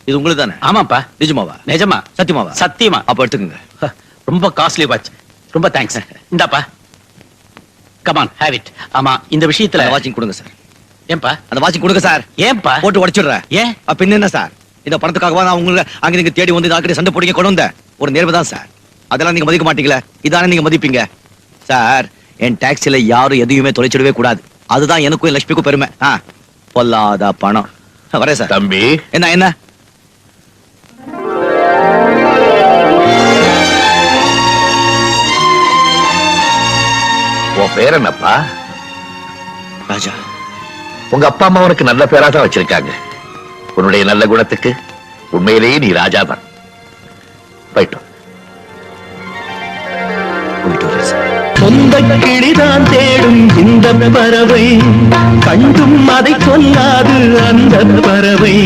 இது உங்களுக்கு தானே? ஆமாப்பா. நிஜமாவா? நிஜமா. சத்தியமாவா? சத்தியமா. அப்ப எடுத்துக்கங்க. ரொம்ப காஸ்ட்லி வாட்ச். ரொம்ப தேங்க்ஸ். இந்தாப்பா. Come on have it. ஆமா, இந்த விஷயத்துல வாட்சிங் கொடுங்க சார். ஏன்பா? அந்த வாட்சிங் கொடுங்க சார். ஏன்பா? போட்டு உடைச்சிடுறேன். ஏன்? அப்ப என்ன சார்? இந்த பணத்துக்காகவா நான் உங்களை அங்க நீங்க தேடி வந்து ஆல்ரெடி சண்டை போடுங்க கொண்டு வந்தேன். ஒரு நேர்வு தான் சார். அதெல்லாம் நீங்க மதிக்க மாட்டீங்களா? இதானே நீங்க மதிப்பீங்க சார். என் டாக்ஸில யாரும் எதையுமே தொலைச்சிடவே கூடாது. அதுதான் எனக்கும் லட்சுமிக்கும் பெருமை. பொல்லாத பணம். வரேன் சார். தம்பி, என்ன என்ன உன் பேர் என்னப்பா? ராஜா. உங்க அப்பா அம்மா உனக்கு நல்ல பேரா தான் வச்சிருக்காங்க. உன்னுடைய நல்ல குணத்துக்கு உண்மையிலேயே நீ ராஜா தான். போயிட்டோம். சொந்த கிளிதான் தேடும் இந்த பறவை, கண்டும் அதை சொல்லாது அந்த பறவை.